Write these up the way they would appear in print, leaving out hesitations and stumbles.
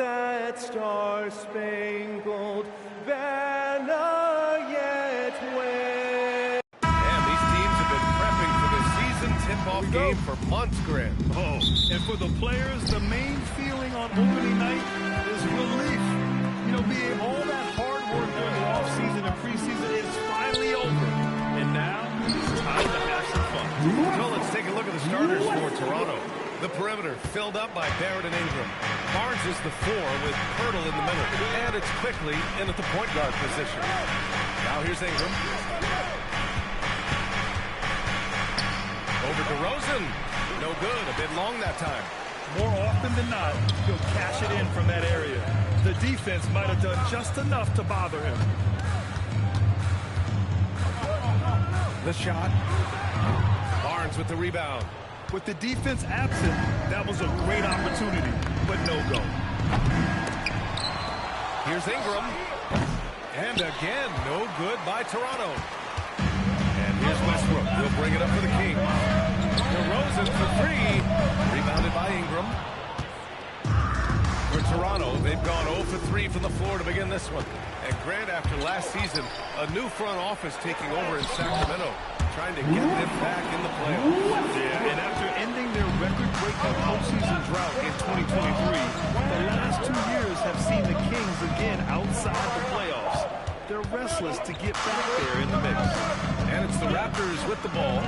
that star-spangled banner yet wave. And these teams have been prepping for this season tip-off game for months, Grant. Oh, and for the players, the main feeling on opening night is relief. You know, being all that hard work during the offseason and preseason is finally over. And now, it's time to have some fun. So let's take a look at the starters for Toronto. The perimeter filled up by Barrett and Ingram. Barnes is the 4 with Pirtle in the middle. And it's quickly in at the point guard position. Now here's Ingram. Over to Rosen. No good. A bit long that time. More often than not, he'll cash it in from that area. The defense might have done just enough to bother him. The shot. Barnes with the rebound. With the defense absent, that was a great opportunity, but no go. Here's Ingram. And again, no good by Toronto. And here's Westbrook. He'll bring it up for the Kings. DeRozan for 3. Rebounded by Ingram. For Toronto, they've gone 0 for 3 from the floor to begin this one. And Grant, after last season, a new front office taking over in Sacramento, trying to get them back in the playoffs. Yeah, and after ending their record-breaking postseason drought in 2023, the last 2 years have seen the Kings again outside the playoffs. They're restless to get back there in the mix. And it's the Raptors with the ball.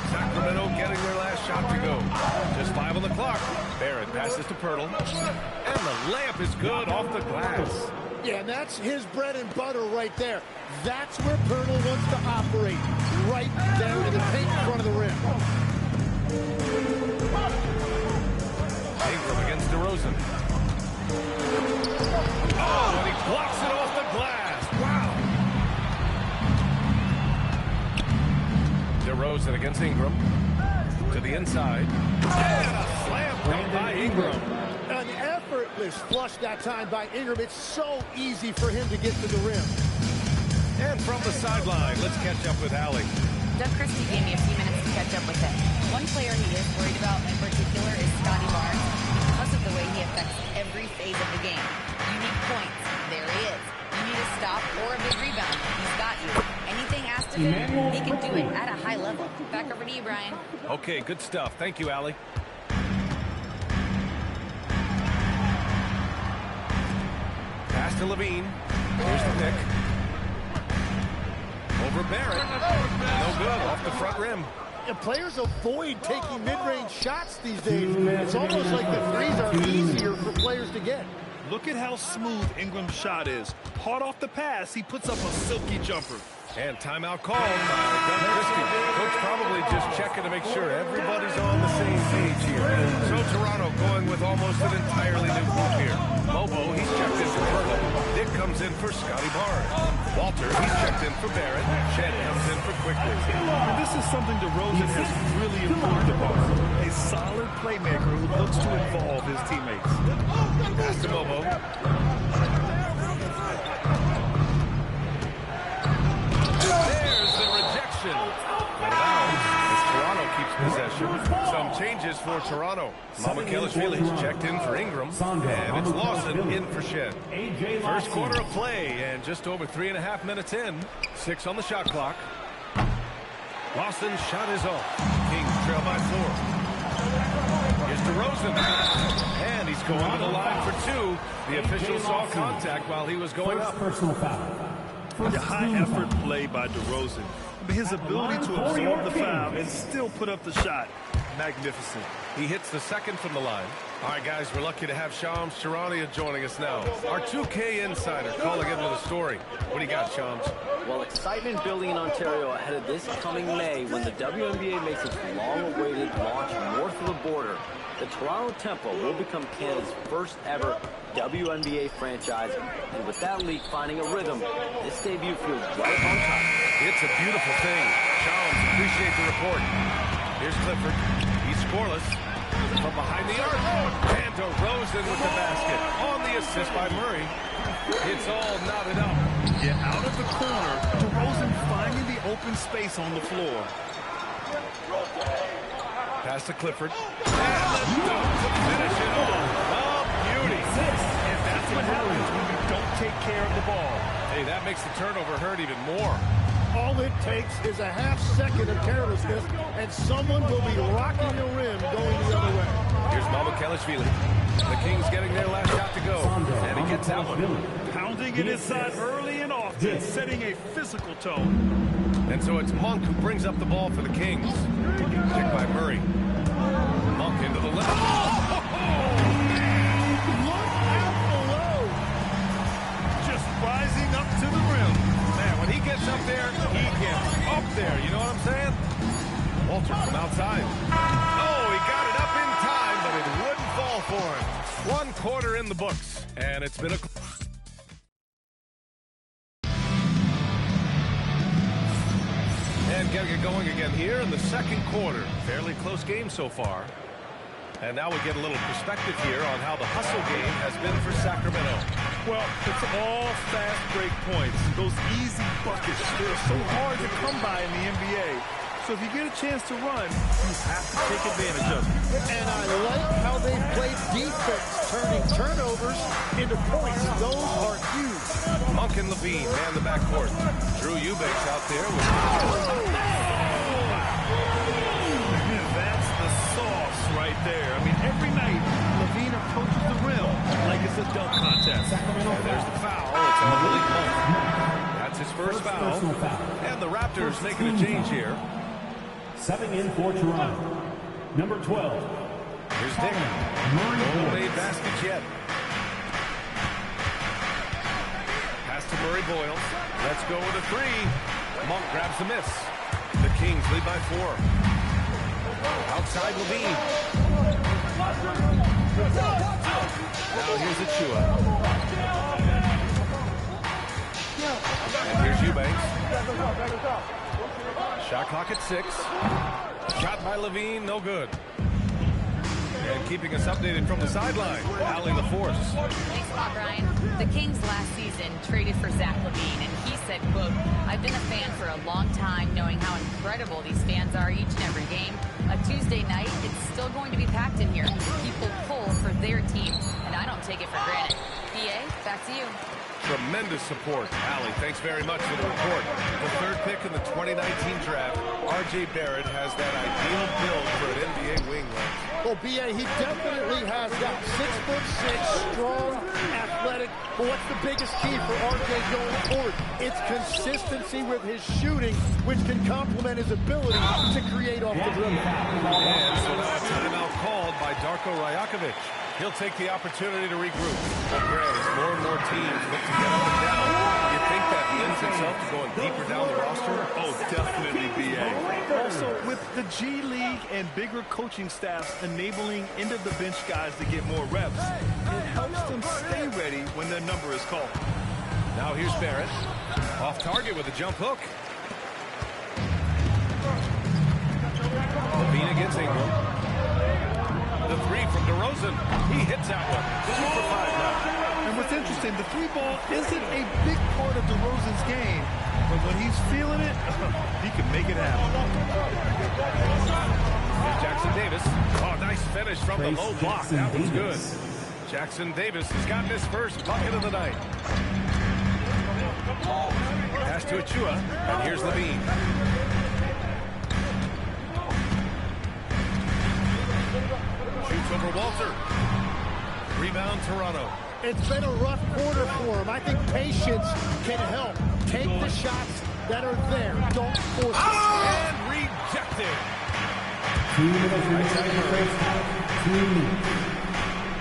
Sacramento getting their last shot to go. Just 5 on the clock. Barrett passes to Pirtle. And the layup is good off the glass. Yeah, and that's his bread and butter right there. That's where Pirtle wants to operate. Right there in the paint in front of the rim. Ingram against DeRozan. Oh, and he blocks it off the glass. Wow. DeRozan against Ingram. To the inside. And a slam dunk by Ingram. An effortless flush that time by Ingram. It's so easy for him to get to the rim. And from the sideline, let's catch up with Allie. Doug Christie gave me a few minutes to catch up with him. One player he is worried about in particular is Scotty Barnes because of the way he affects every phase of the game. You need points. There he is. You need a stop or a big rebound. He's got you. Anything asked of him, he can do it at a high level. Back over to you, Brian. Okay, good stuff. Thank you, Allie. Pass to Levine. Here's the pick. Over Barrett. No good. Off the front rim. And players avoid taking mid-range shots these days. It's almost like the threes are easier for players to get. Look at how smooth Ingram's shot is. Hard off the pass, he puts up a silky jumper. And timeout called by Doug Christie. Coach probably just checking to make sure everybody's on the same page here. So Toronto going with almost an entirely new group here. Lobo, he's checked in for Pirtle. Dick comes in for Scotty Barnes. Walter, he's checked in for Barrett. Shed comes in for Quickly. And this is something DeRozan has really improved upon. A solid playmaker who looks to involve his teammates. Pass to Lobo. There's the rejection. Out of bounds as Toronto keeps possession. Some changes for Toronto. Mamakelishvili's checked in for Ingram. And it's Lawson in for Shed. First quarter of play and just over 3.5 minutes in. 6 on the shot clock. Lawson's shot is off. Kings trail by 4. Here's DeRozan. And he's going to the line for 2. The official saw contact while he was going up. Personal foul. The high-effort play by DeRozan. His ability to absorb the foul and still put up the shot. Magnificent. He hits the second from the line. All right, guys, we're lucky to have Shams Charania joining us now. Our 2K insider calling in with a story. What do you got, Shams? Well, excitement building in Ontario ahead of this coming May when the WNBA makes its long-awaited launch north of the border. The Toronto Temple will become Canada's first ever WNBA franchise, and with that league finding a rhythm, this debut feels right on time. It's a beautiful thing. Shams, appreciate the report. Here's Clifford. He's scoreless. From behind the arc. And DeRozan with the basket. On the assist by Murray. It's all knotted up. Yeah, out of the corner, DeRozan finding the open space on the floor. Pass to Clifford. And the dunk to finish it off. Oh, beauty. And Murray, that makes the turnover hurt even more. All it takes is a half-second of carelessness, and someone will be rocking the rim going the other way. Here's Mamukelashvili. The Kings getting their last shot to go, and he gets that one. Pounding it inside early and often, setting a physical tone. And so it's Monk who brings up the ball for the Kings. Picked by Murray. Monk into the left. Look out below. Just rising up to the rim. Man, when he gets up there, he gets up there. You know what I'm saying? Walter from outside. Oh, he got it up in time, but it wouldn't fall for him. 1 quarter in the books, and it's been a... And getting it going again here in the second quarter. Fairly close game so far. And now we get a little perspective here on how the hustle game has been for Sacramento. Well, it's all fast break points. Those easy buckets, they're so hard to come by in the NBA. So if you get a chance to run, you have to take advantage of it. And I like how they play defense, turning turnovers into points. Those are huge. Monk and Levine man the backcourt. Drew Eubanks out there with... That's the sauce right there. I mean, every night, Levine approaches the rim like it's a dunk contest. And there's the foul. It's on Malik Monk. That's his first foul. And the Raptors making a change here. Stepping in for Toronto, number 12. Here's Dick. No made baskets yet. Pass to Murray Boyle. Let's go with a three. Monk grabs the miss. The Kings lead by 4. Outside Levine. Now here's Achua. And here's Eubanks. Shot clock at 6. Shot by Levine, no good. And keeping us updated from the sideline, Allie LaForce. Thanks a lot, Brian. The Kings last season traded for Zach LaVine, and he said, quote, "I've been a fan for a long time, knowing how incredible these fans are each and every game. A Tuesday night, it's still going to be packed in here. People pull for their team, and I don't take it for granted." PA, back to you. Tremendous support. Allie, thanks very much for the report. The 3rd pick in the 2019 draft, R.J. Barrett has that ideal build for an NBA wing. Well, B.A., he definitely has that 6'6", strong, athletic. But what's the biggest key for R.J. going forward? It's consistency with his shooting, which can complement his ability to create off the dribble. And so now a timeout called by Darko Rajakovic. He'll take the opportunity to regroup. But Grant, as more and more teams look to get up and down, you think that lends itself to going deeper down the roster? Oh, definitely, B.A. Also, with the G League and bigger coaching staffs enabling end-of-the-bench guys to get more reps, it helps them stay ready when their number is called. Now here's Barrett. Off target with a jump hook. Levine against Ingram. The three from DeRozan. He hits that one. 2 for 5 now. And what's interesting, the 3 ball isn't a big part of DeRozan's game, but when he's feeling it, he can make it happen. Here's Jackson Davis. Oh, nice finish from the low block. That was good. Jackson Davis has gotten his first bucket of the night. Pass to Achua, and here's Levine. Shoots over Walter. Rebound, Toronto. It's been a rough quarter for him. I think patience can help. Take the shots that are there. Don't force it. And rejected.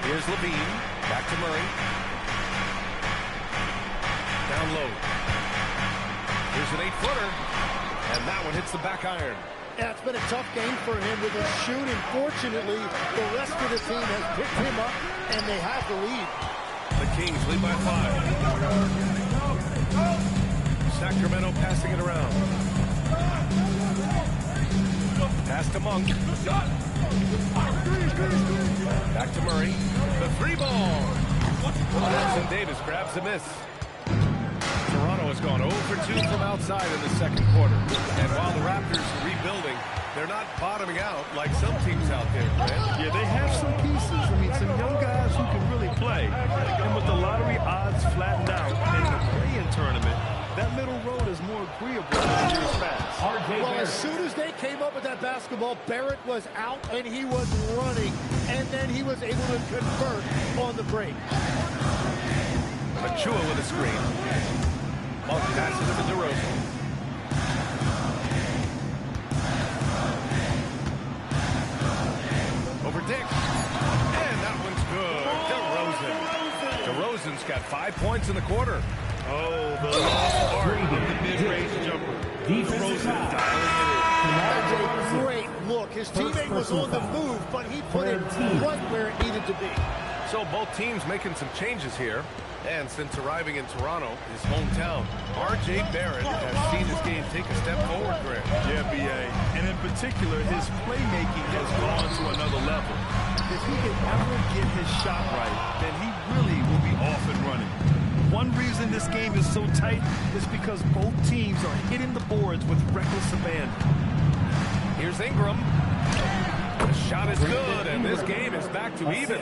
Here's Levine. Back to Murray. Down low. Here's an 8-footer. And that one hits the back iron. Yeah, it's been a tough game for him with his shooting. Fortunately, the rest of the team has picked him up, and they have the lead. The Kings lead by 5. Sacramento passing it around. Pass to Monk. Back to Murray. The 3-ball. Jackson Davis grabs the miss. Toronto has gone 0 for 2 from outside in the second quarter. And while the Raptors are rebuilding, they're not bottoming out like some teams out there, right? Yeah, they have some pieces. I mean, some young guys who can really play. And with the lottery odds flattened out and the play-in tournament, that middle road is more agreeable than years past. Well, as soon as they came up with that basketball, Barrett was out and he was running, and then he was able to convert on the break. Achua with a screen. Monk passes to DeRozan. Over Dick. And that one's good. DeRozan's got 5 points in the quarter. Oh, the art of the mid-range jumper. DeRozan dialing it in. That's a great look. His teammate was on the move, but he put it right where it needed to be. So both teams making some changes here. And since arriving in Toronto, his hometown, R.J. Barrett has seen his game take a step forward, Greg. Yeah, B.A. And in particular, his playmaking has gone to another level. If he can ever get his shot right, then he really will be off and running. One reason this game is so tight is because both teams are hitting the boards with reckless abandon. Here's Ingram. The shot is good, and this game is back to even.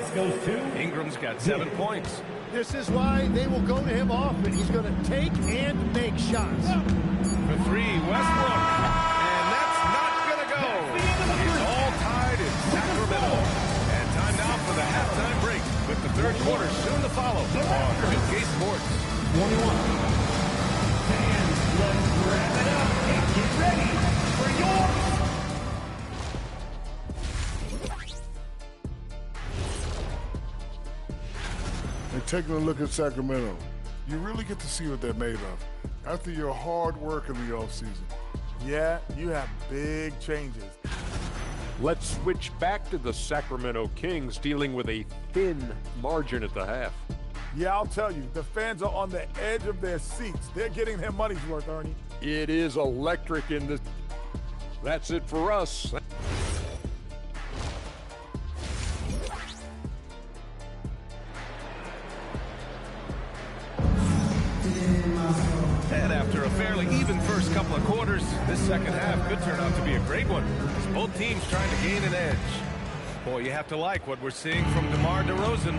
Ingram's got 7 points. This is why they will go to him often. He's going to take and make shots. For three, Westbrook. And that's not going to go. It's all tied in Sacramento. And time now for the halftime break, with the third quarter soon to follow on 2K Sports. 21. Fans, let's wrap it up and get ready for your... And taking a look at Sacramento, you really get to see what they're made of after your hard work in the offseason. Yeah, you have big changes. Let's switch back to the Sacramento Kings dealing with a thin margin at the half. Yeah, I'll tell you, the fans are on the edge of their seats. They're getting their money's worth, Ernie. It is electric in this. That's it for us. And after a fairly even first couple of quarters, this second half could turn out to be a great one, as both teams trying to gain an edge. Boy, you have to like what we're seeing from DeMar DeRozan.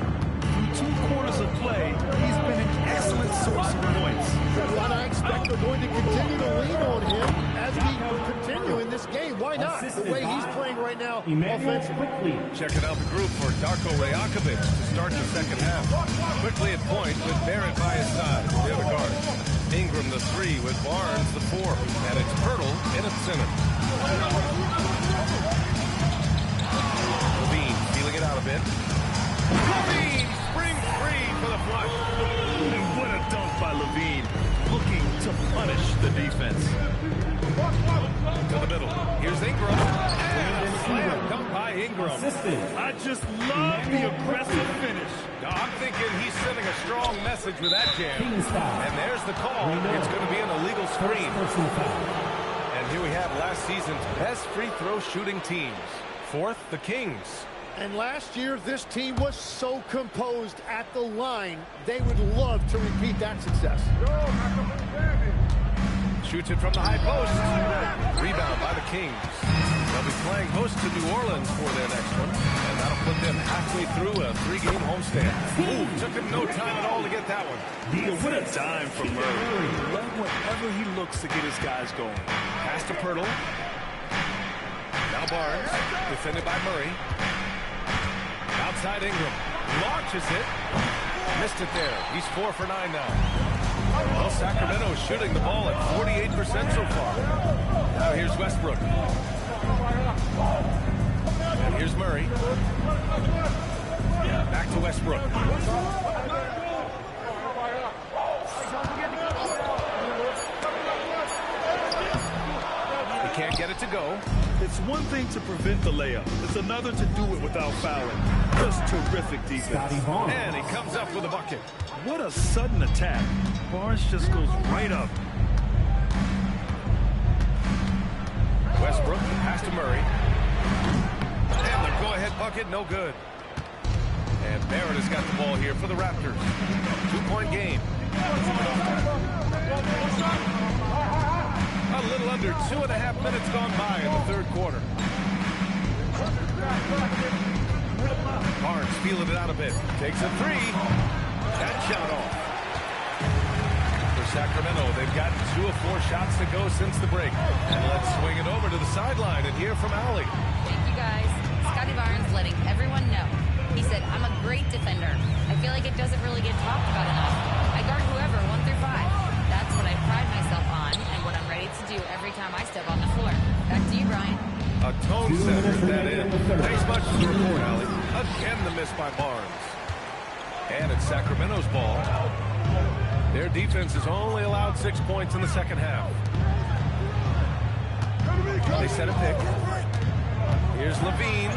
Through 2 quarters of play, he's been an excellent source of points. What I expect they're going to continue to lean on him as we continue in this game. Why not? The way he's playing right now offensively. Checking out the group for Darko Rajakovic to start the second half. Quickly at point with Barrett by his side, the other guard. Ingram the 3 with Barnes the 4. And it's Pirtle in at center. Levine feeling it out a bit. Levine springs free for the flush. And what a dunk by Levine, looking to punish the defense. To the middle. Here's Ingram. And a slam dunk by Ingram. I just love the aggressive finish. Now, I'm thinking he's sending a strong message with that jam. And there's the call. It's going to be an illegal screen. And here we have last season's best free throw shooting teams. Fourth, the Kings. And last year, this team was so composed at the line. They would love to repeat that success. Shoots it from the high post. Rebound by the Kings. They'll be playing host to New Orleans for their next one. And that'll put them halfway through a 3-game homestand. Ooh, took him no time at all to get that one. What a dime from Murray. Love whenever he looks to get his guys going. Pass to Pirtle. Now Barnes, defended by Murray. Outside Ingram. Launches it. Missed it there. He's 4 for 9 now. Well, Sacramento is shooting the ball at 48% so far. Now here's Westbrook. And here's Murray. Back to Westbrook. He can't get it to go. It's one thing to prevent the layup. It's another to do it without fouling. Just terrific defense. And he comes up with a bucket. What a sudden attack. Barnes just goes right up. Westbrook, pass to Murray. And the go-ahead bucket, no good. And Barrett has got the ball here for the Raptors. 2-point game. A little under 2.5 minutes gone by in the third quarter. Barnes feeling it out a bit. Takes a 3. That shot off. For Sacramento. They've got 2 of 4 shots to go since the break. And let's swing it over to the sideline and hear from Allie. Thank you, guys. Scotty Barnes letting everyone know. He said, I'm a great defender. I feel like it doesn't really get talked about enough. I guard whoever, 1 through 5. That's what I pride myself on and what I'm ready to do every time I step on the floor. Back to you, Brian. A tone setter that in. Thanks much for the report, Allie. Again, the miss by Barnes. And it's Sacramento's ball. Their defense has only allowed 6 points in the second half. They set a pick. Here's Levine.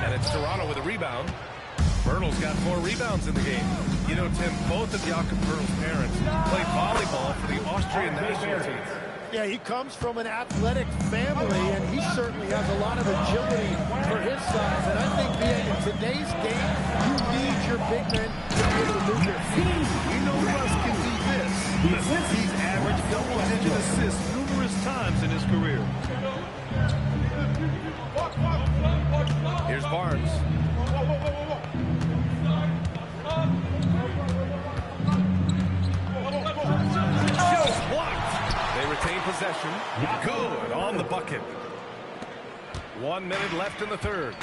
And it's Toronto with a rebound. Bernal's got 4 rebounds in the game. You know, Tim, both of Jakob Bernal's parents played volleyball for the Austrian national team. Yeah, he comes from an athletic family, and he certainly has a lot of agility for his size. And I think in today's game, you need your big men to be able to move their feet. We know Russ can do this. He's averaged double-digit assists numerous times in his career. Here's Barnes. Just blocked. They retain possession. Good on the bucket. 1 minute left in the third.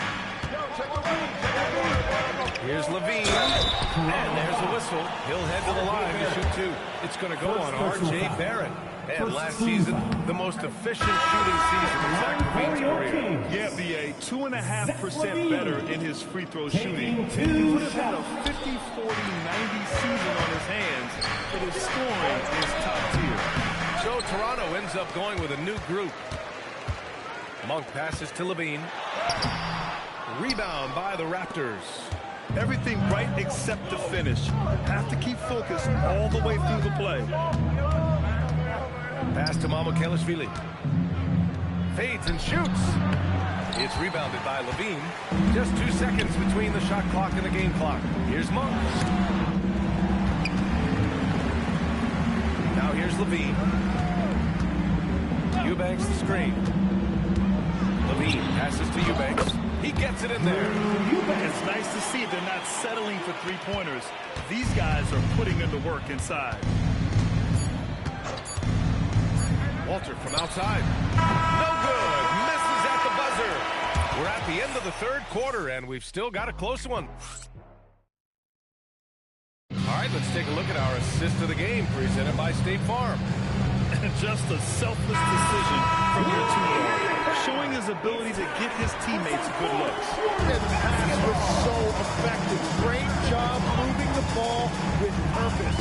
Here's Levine. And there's a whistle. He'll head to the line to shoot 2. It's going to go on R.J. Barrett. And last season, the most efficient shooting season in Zach Levine's career. Yeah, BA, 2.5% better in his free throw shooting. He would have had a 50, 40, 90 season on his hands, but his scoring is top tier. So Toronto ends up going with a new group. Monk passes to Levine. Rebound by the Raptors. Everything right except the finish. Have to keep focused all the way through the play. Pass to Mamukelashvili. Fades and shoots. It's rebounded by Levine. Just 2 seconds between the shot clock and the game clock. Here's Monk. Now here's Levine. Eubanks the screen. Levine passes to Eubanks. He gets it in there. It's nice to see they're not settling for three-pointers. These guys are putting in the work inside. Walter from outside. No good. Misses at the buzzer. We're at the end of the third quarter, and we've still got a close one. All right, let's take a look at our assist of the game presented by State Farm. Just a selfless decision from your two-guard, showing his ability to get his teammates good looks. And the pass was so effective. Great job moving the ball with purpose.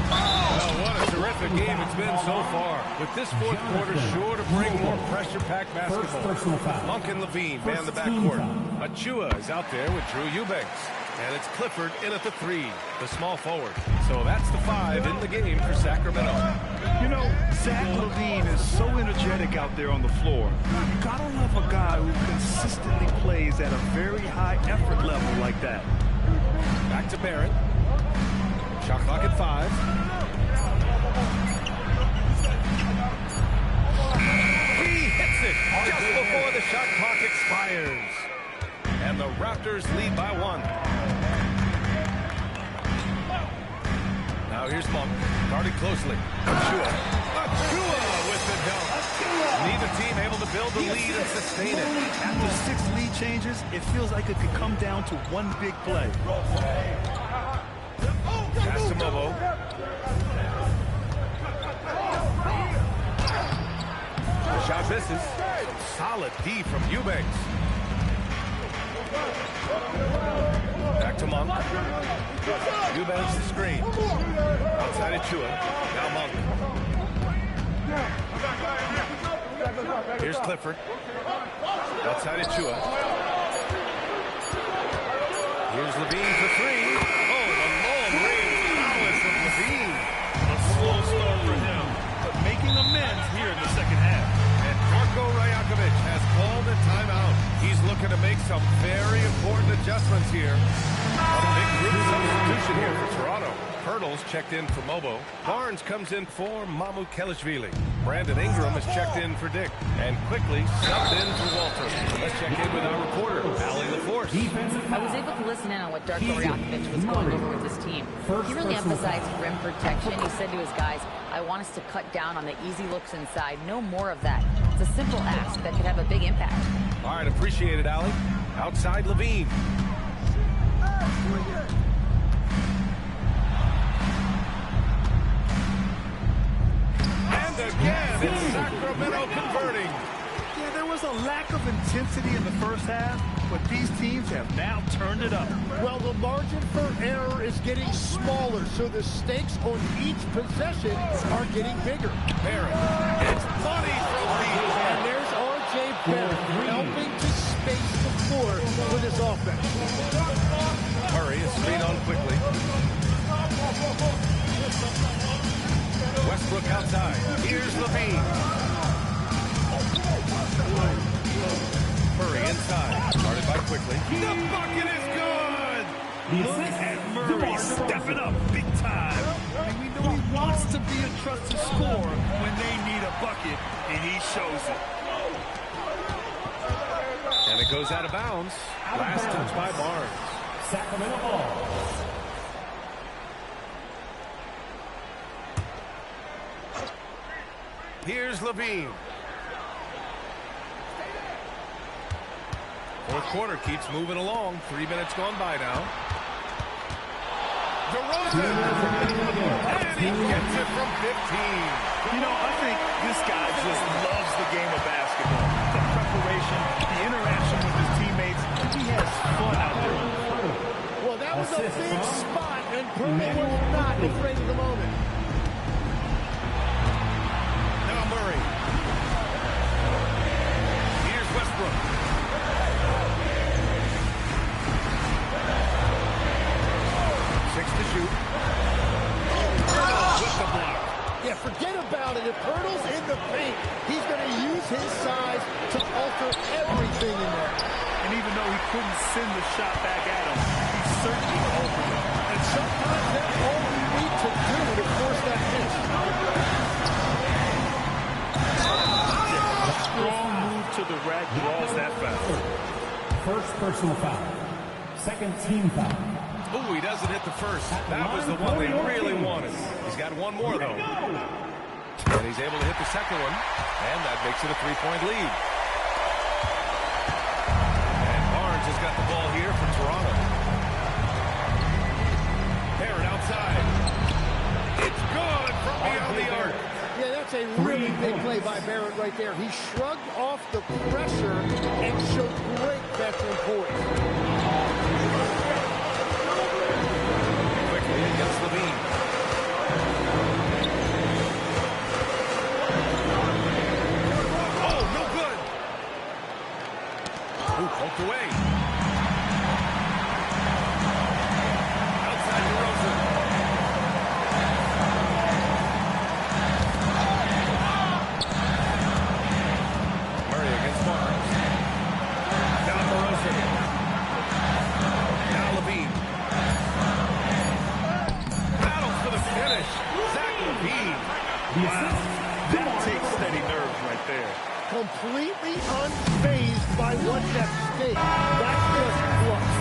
Well, what a terrific game it's been so far. With this fourth quarter sure to bring more pressure-packed basketball. Monk and Levine man the backcourt. Achua is out there with Drew Eubanks. And it's Clifford in at the 3, the small forward. So that's the 5 in the game for Sacramento. You know, Zach Levine is so energetic out there on the floor. You gotta love a guy who consistently plays at a very high effort level like that. Back to Barrett. Shot clock at 5. He hits it just before the shot clock expires. And the Raptors lead by 1. Now here's Monk, guarded closely. Achua with the dunk. Neither team able to build the lead and sustain it. After 6 lead changes, it feels like it could come down to one big play. Pass to Mobo. The shot misses. Solid D from Eubanks. Back to Monk. Eubanks the screen. Outside Achua. Now Monk. Here's Clifford. Outside Achua. Here's Levine for 3. Oh, the long-range prowess of Levine. A slow start for him, but making amends here in the second half. And Darko Rajakovic has called a timeout. He's looking to make some very important adjustments here. A big group substitution here for Toronto. Hurdles checked in for Mobo. Barnes comes in for Mamukelashvili. Brandon Ingram is checked in for Dick. And quickly subbed in for Walter. Let's check in with our reporter, Allie LaForce. I was able to listen in on what Darko Rajakovic was going over with his team. He really emphasized rim protection. He said to his guys, I want us to cut down on the easy looks inside. No more of that. It's a simple ask that could have a big impact. All right, appreciate it, Allie. Outside Levine. And again, it's Sacramento converting. Yeah, there was a lack of intensity in the first half, but these teams have now turned it up. Well, the margin for error is getting smaller, so the stakes on each possession are getting bigger. Barrett, it's money from Lee. And there's R.J. Barrett helping to space the floor with his offense. Murray is straight on quickly. Westbrook outside. Here's Levine. Murray inside. Started by quickly. The bucket is good! Look at Murray stepping up big time. I mean, we know he wants to be a trusted scorer when they need a bucket, and he shows it. And it goes out of bounds. Last touch by Barnes. Sacramento ball. Here's Levine. Fourth quarter keeps moving along. 3 minutes gone by now. DeRozan. And he gets it from 15. You know, I think this guy just loves the game of basketball. The preparation, the interaction with his teammates. He has fun out there. Well, that was a big spot, and Purdy was not afraid of the moment. Now Murray. Here's Westbrook. Six to shoot. With the block. Yeah, forget about it. If Hurdle's in the paint, he's going to use his size to alter everything in there. And even though he couldn't send the shot back at him, he certainly opened it. And sometimes that's all you need to do to force that pitch. A strong move to the rack draws that foul. First personal foul. Second team foul. Ooh, he doesn't hit the first. That was the one they really wanted. He's got one more, though. And he's able to hit the second one. And that makes it a 3-point lead. And Barnes has got the ball here for Toronto. Barrett outside. It's good from beyond the arc. Yeah, that's a really big play by Barrett right there. He shrugged off the pressure and showed great veteran poise. Quickly against Levine. Oh, no good. Ooh, poked away. Outside DeRozan. Murray against Barnes. Now DeRozan. Now Levine. Battles for the finish. Zach Levine. Wow, that takes steady nerves right there. Completely unfazed by what's at stake. That's just clutch.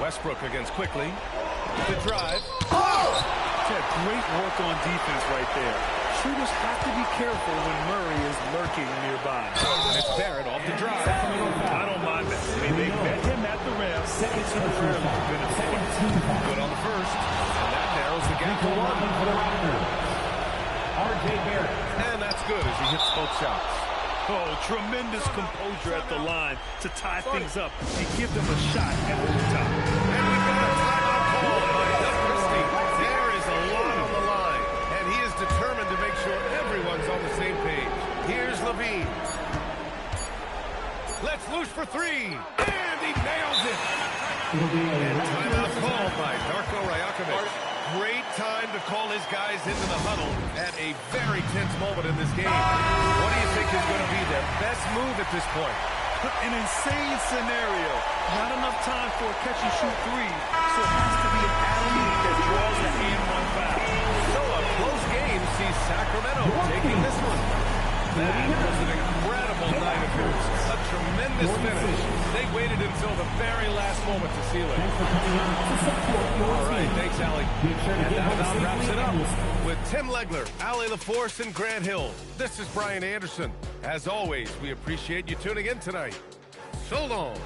Westbrook against quickly. The drive. Yeah, great work on defense right there. Shooters have to be careful when Murray is lurking nearby. And it's Barrett off the drive. I don't mind that. I mean, they met him at the rim. Second temporarily. Second team foul. Good on the first. And that narrows the gap to one. For the Raptors. R.J. Barrett. And that's good as he hits both shots. Oh, tremendous composure at the line to tie things up and give them a shot at overtime. And we've got a timeout call by Doug Christie. There is a lot on the line. And he is determined to make sure everyone's on the same page. Here's Levine. Let's loose for three. And he nails it. And timeout called by Darko Rajakovic. Great time to call his guys into the huddle at a very tense moment in this game. What do you think is going to be their best smooth at this point. An insane scenario. Not enough time for a catch-and-shoot three, so it has to be an alley that draws the and-one foul. So a close game sees Sacramento taking this one. That was an incredible night of hoops. A tremendous finish. They waited until the very last moment to seal it. All right, thanks, Allie. And that about wraps it up. With Tim Legler, Allie LaForce, and Grant Hill, this is Brian Anderson. As always, we appreciate you tuning in tonight. So long.